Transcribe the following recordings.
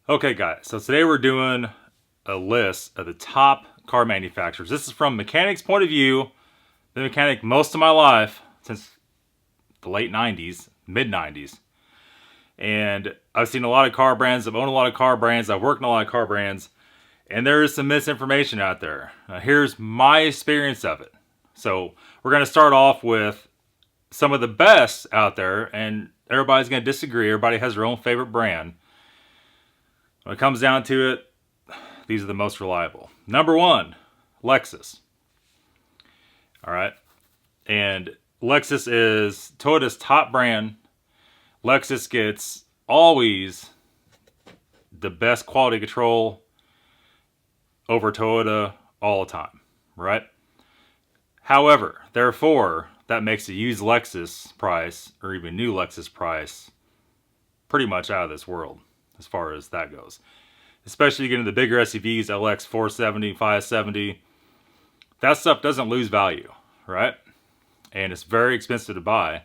Okay, guys, so today we're doing a list of the top car manufacturers. This is from mechanic's point of view. Been a mechanic most of my life, since the late 90s, mid 90s. And I've seen a lot of car brands, I've owned a lot of car brands, I've worked in a lot of car brands, and there is some misinformation out there. Here's my experience of it. So we're going to start off with some of the best out there, and everybody's going to disagree. Everybody has their own favorite brand. When it comes down to it, these are the most reliable. Number one, Lexus. All right. And Lexus is Toyota's top brand. Lexus gets always the best quality control over Toyota all the time, right? However, therefore, that makes a used Lexus price, or even new Lexus price, pretty much out of this world as far as that goes. Especially getting the bigger SUVs, LX 470, 570. That stuff doesn't lose value, right? And it's very expensive to buy.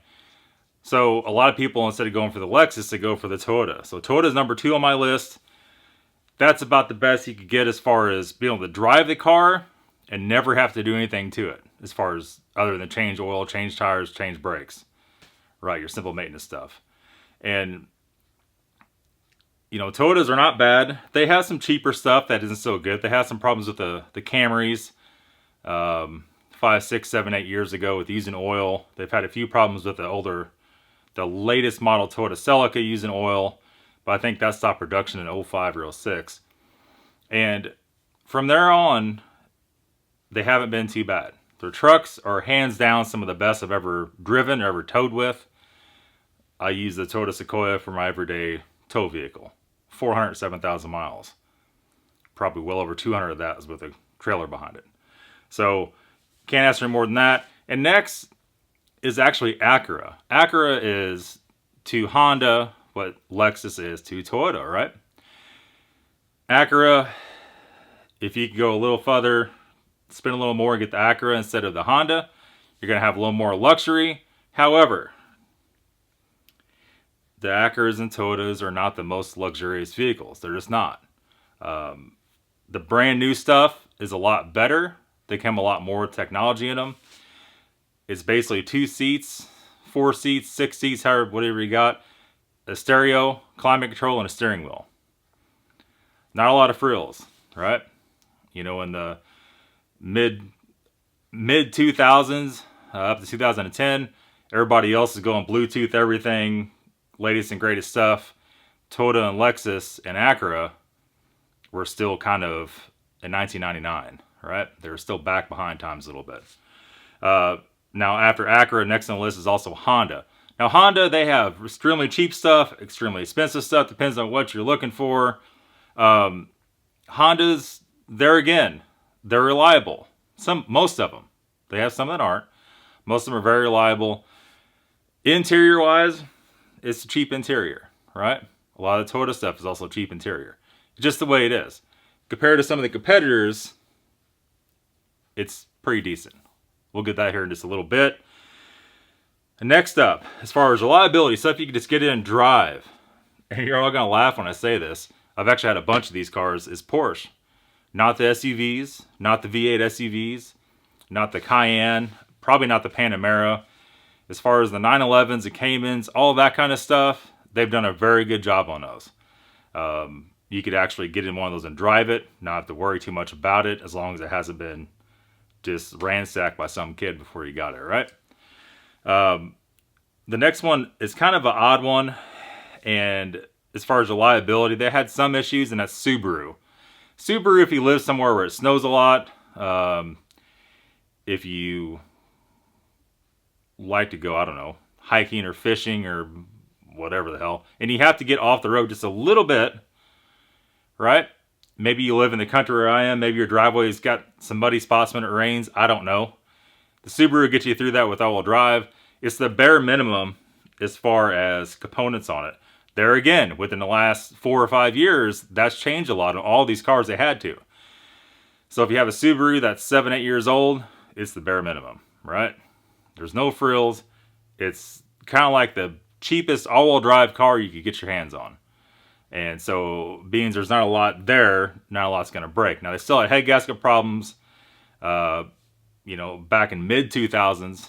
So a lot of people, instead of going for the Lexus, they go for the Toyota. So Toyota's number 2 on my list. That's about the best you could get as far as being able to drive the car and never have to do anything to it, as far as other than change oil, change tires, change brakes, right? Your simple maintenance stuff. And you know, Toyotas are not bad. They have some cheaper stuff that isn't so good. They had some problems with the Camrys 5, 6, 7, 8 years ago with using oil. They've had a few problems with the latest model Toyota Celica using oil, but I think that stopped production in 05 or 06. And from there on, they haven't been too bad. Their trucks are hands down some of the best I've ever driven or ever towed with. I use the Toyota Sequoia for my everyday tow vehicle. 407,000 miles. Probably well over 200 of that is with a trailer behind it. So, can't ask for more than that. And next is actually Acura. Acura is to Honda what Lexus is to Toyota, right? Acura, if you could go a little further, spend a little more and get the Acura instead of the Honda, you're going to have a little more luxury. However, the Acuras and Toyotas are not the most luxurious vehicles. They're just not. The brand new stuff is a lot better. They come a lot more technology in them. It's basically 2 seats, 4 seats, 6 seats, however, whatever you got. A stereo, climate control, and a steering wheel. Not a lot of frills, right? You know, in the mid 2000s up to 2010, everybody else is going Bluetooth everything, latest and greatest stuff. Toyota and Lexus and Acura were still kind of in 1999, right? They were still back behind times a little bit. Now, after Acura, next on the list is also Honda. Now, Honda, they have extremely cheap stuff, extremely expensive stuff, depends on what you're looking for. Hondas, there again, they're reliable. Most of them. They have some that aren't. Most of them are very reliable. Interior-wise, it's a cheap interior, right? A lot of the Toyota stuff is also cheap interior. Just the way it is. Compared to some of the competitors, it's pretty decent. We'll get that here in just a little bit. And next up, as far as reliability, stuff you can just get in and drive. And you're all going to laugh when I say this. I've actually had a bunch of these cars, is Porsche. Not the SUVs, not the V8 SUVs, not the Cayenne, probably not the Panamera. As far as the 911s, the Caymans, all that kind of stuff, they've done a very good job on those. You could actually get in one of those and drive it, not have to worry too much about it, as long as it hasn't been just ransacked by some kid before you got it, right? The next one is kind of an odd one, and as far as reliability, they had some issues, and that's Subaru. Subaru, if you live somewhere where it snows a lot, if you like to go, I don't know, hiking or fishing or whatever the hell, and you have to get off the road just a little bit, right? Maybe you live in the country where I am, maybe your driveway's got some muddy spots when it rains, I don't know. The Subaru gets you through that with all-wheel drive. It's the bare minimum as far as components on it. There again, within the last 4 or 5 years, that's changed a lot on all these cars. They had to. So if you have a Subaru that's 7, 8 years old, it's the bare minimum, right? There's no frills. It's kind of like the cheapest all-wheel drive car you could get your hands on. And so, being there's not a lot there, not a lot's going to break. Now, they still had head gasket problems, you know, back in mid 2000s,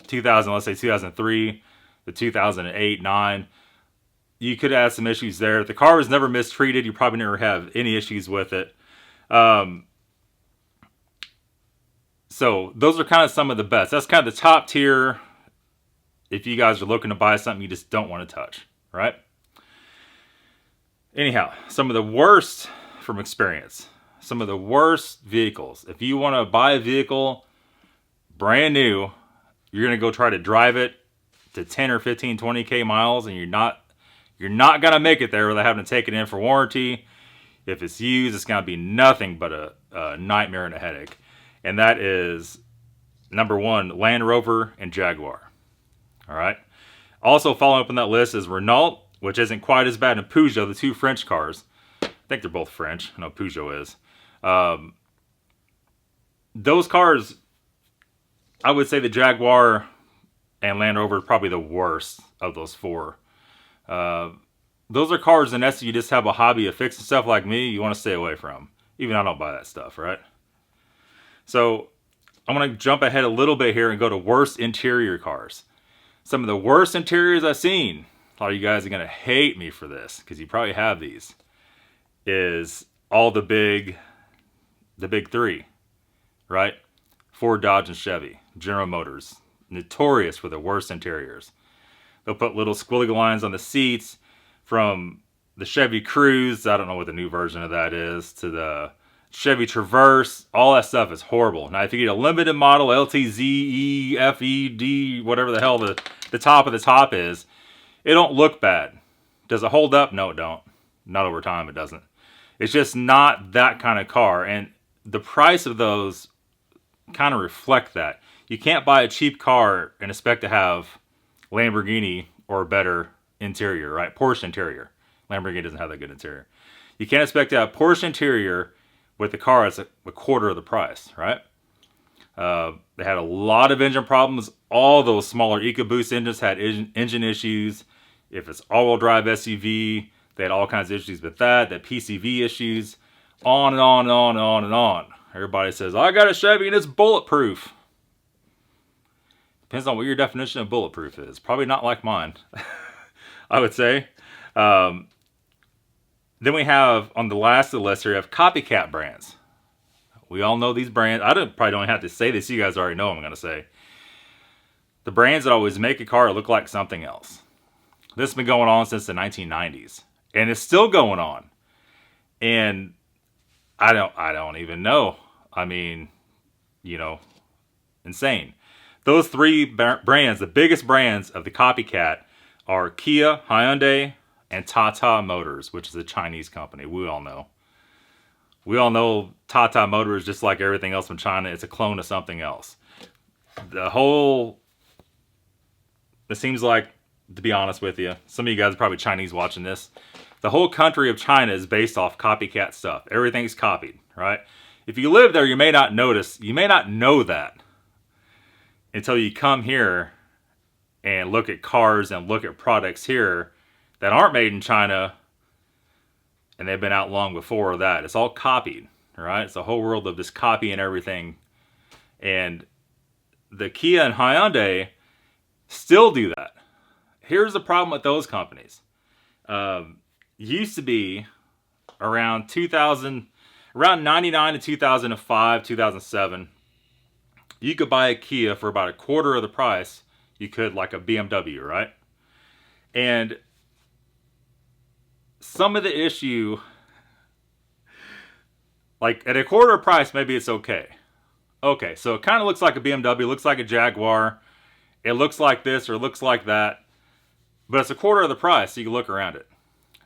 2000, let's say 2003 to 2008, 9. You could have some issues there. If the car was never mistreated, you probably never have any issues with it. So those are kind of some of the best. That's kind of the top tier if you guys are looking to buy something you just don't want to touch, right? Anyhow, some of the worst from experience. Some of the worst vehicles. If you want to buy a vehicle brand new, you're going to go try to drive it to 10 or 15, 20K miles, and you're not going to make it there without having to take it in for warranty. If it's used, it's going to be nothing but a nightmare and a headache. And that is, number one, Land Rover and Jaguar. All right. Also following up on that list is Renault, which isn't quite as bad, and Peugeot, the two French cars. I think they're both French. I know Peugeot is. Those cars, I would say the Jaguar and Land Rover are probably the worst of those four. Those are cars, in essence, you just have a hobby of fixing stuff like me, you want to stay away from. Even I don't buy that stuff, right? So I'm going to jump ahead a little bit here and go to worst interior cars. Some of the worst interiors I've seen, a lot of you guys are going to hate me for this, because you probably have these, is all the big three, right? Ford, Dodge, and Chevy. General Motors, notorious for the worst interiors. They'll put little squiggly lines on the seats, from the Chevy Cruze, I don't know what the new version of that is, to the Chevy Traverse. All that stuff is horrible. Now, if you get a limited model, LTZ, FED, whatever the hell the top of the top is, it don't look bad. Does it hold up? No, it don't. Not over time, it doesn't. It's just not that kind of car. And the price of those kind of reflect that. You can't buy a cheap car and expect to have Lamborghini or better interior, right? Porsche interior. Lamborghini doesn't have that good interior. You can't expect to have Porsche interior with the car that's a quarter of the price, right? They had a lot of engine problems. All those smaller EcoBoost engines had engine issues. If it's all-wheel drive SUV, they had all kinds of issues with that. That PCV issues, on and on and on and on and on. Everybody says, I got a Chevy and it's bulletproof. Depends on what your definition of bulletproof is. Probably not like mine, I would say. Then we have, on the last of the list here, we have copycat brands. We all know these brands. Probably don't have to say this. You guys already know what I'm going to say. The brands that always make a car look like something else. This has been going on since the 1990s. And it's still going on. And I don't even know. I mean, you know, insane. Those three brands, the biggest brands of the copycat, are Kia, Hyundai, and Tata Motors, which is a Chinese company. We all know. We all know Tata Motors, just like everything else from China, it's a clone of something else. It seems like, to be honest with you, some of you guys are probably Chinese watching this. The whole country of China is based off copycat stuff. Everything's copied, right? If you live there, you may not know that until you come here and look at cars and look at products here that aren't made in China, and they've been out long before that. It's all copied, right? It's a whole world of just copying everything. And the Kia and Hyundai still do that. Here's the problem with those companies. Used to be around 99 to 2005, 2007, you could buy a Kia for about a quarter of the price you could like a BMW, right? And some of the issue, like at a quarter of price, maybe it's okay. Okay, so it kind of looks like a BMW, looks like a Jaguar, it looks like this or it looks like that, but it's a quarter of the price, so you can look around it.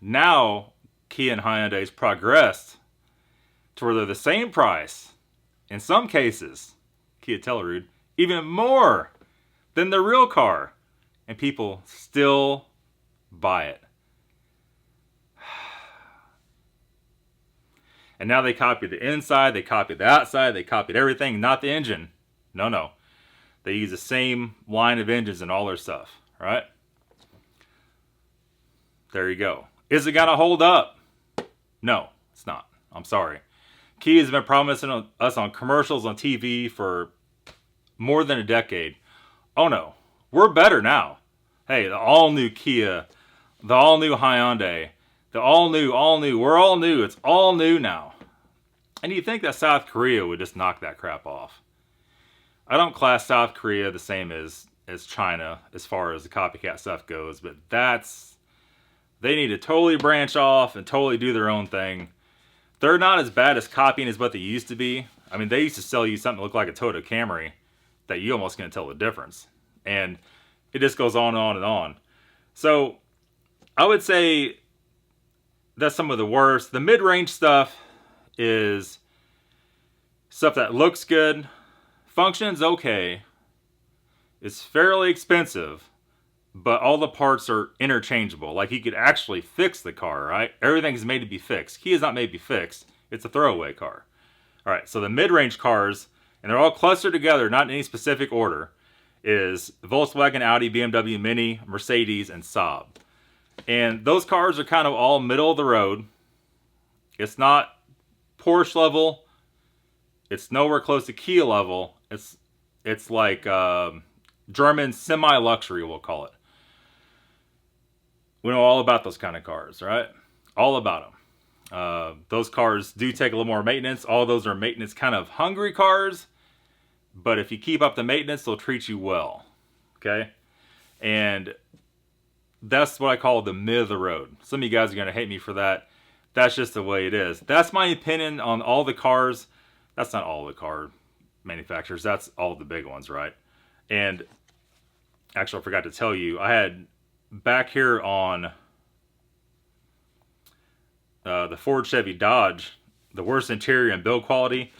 Now, Kia and Hyundai's progressed to where they're the same price, in some cases, Kia Telluride, even more than the real car, and people still buy it. And now they copied the inside, they copied the outside, they copied everything, not the engine. No. They use the same line of engines in all their stuff, right? There you go. Is it gonna hold up? No, it's not. I'm sorry. Kia has been promising us on commercials on TV for more than a decade. Oh no, we're better now. Hey, the all-new Kia, the all-new Hyundai, the all-new, we're all new. It's all new now. And you'd think that South Korea would just knock that crap off. I don't class South Korea the same as China as far as the copycat stuff goes, but they need to totally branch off and totally do their own thing. They're not as bad as copying as what they used to be. I mean, they used to sell you something that looked like a Toyota Camry that you almost can't tell the difference. And it just goes on and on and on. So I would say that's some of the worst. The mid-range stuff is stuff that looks good, functions okay, it's fairly expensive, but all the parts are interchangeable. Like, you could actually fix the car, right? Everything's made to be fixed. Kia is not made to be fixed. It's a throwaway car. All right, so the mid-range cars, and they're all clustered together, not in any specific order, is Volkswagen, Audi, BMW, Mini, Mercedes, and Saab. And those cars are kind of all middle of the road. It's not Porsche level. It's nowhere close to Kia level. It's like German semi-luxury, we'll call it. We know all about those kind of cars, right? All about them. Those cars do take a little more maintenance. All those are maintenance kind of hungry cars. But if you keep up the maintenance, they'll treat you well. Okay? And that's what I call the mid of the road. Some of you guys are going to hate me for that. That's just the way it is. That's my opinion on all the cars. That's not all the car manufacturers. That's all the big ones, right? And actually, I forgot to tell you, I had back here on the Ford, Chevy, Dodge, the worst interior and build quality.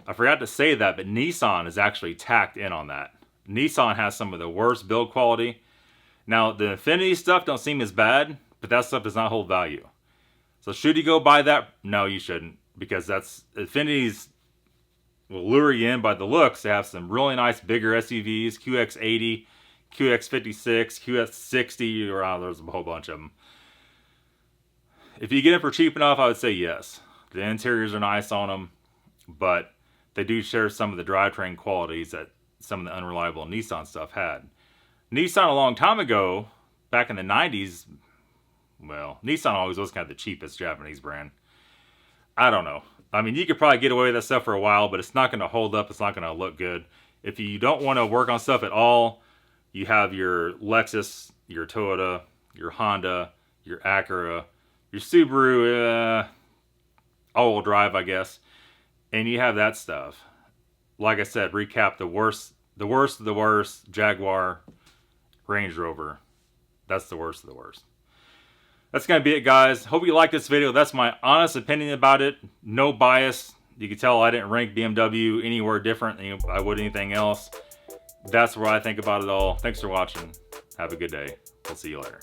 I forgot to say that, but Nissan is actually tacked in on that. Nissan has some of the worst build quality. Now, the Infiniti stuff don't seem as bad, but that stuff does not hold value. So should you go buy that? No, you shouldn't, because Infiniti's will lure you in by the looks. They have some really nice bigger SUVs, QX80, QX56, QX60, or there's a whole bunch of them. If you get it for cheap enough, I would say yes. The interiors are nice on them, but they do share some of the drivetrain qualities that some of the unreliable Nissan stuff had. Nissan a long time ago, back in the 90s, well, Nissan always was kind of the cheapest Japanese brand. I don't know. I mean, you could probably get away with that stuff for a while, but it's not going to hold up. It's not going to look good. If you don't want to work on stuff at all, you have your Lexus, your Toyota, your Honda, your Acura, your Subaru, all-wheel drive, I guess. And you have that stuff. Like I said, recap the worst of the worst, Jaguar, Range Rover. That's the worst of the worst. That's going to be it, guys. Hope you like this video. That's my honest opinion about it. No bias. You can tell I didn't rank BMW anywhere different than I would anything else. That's what I think about it all. Thanks for watching. Have a good day. We'll see you later.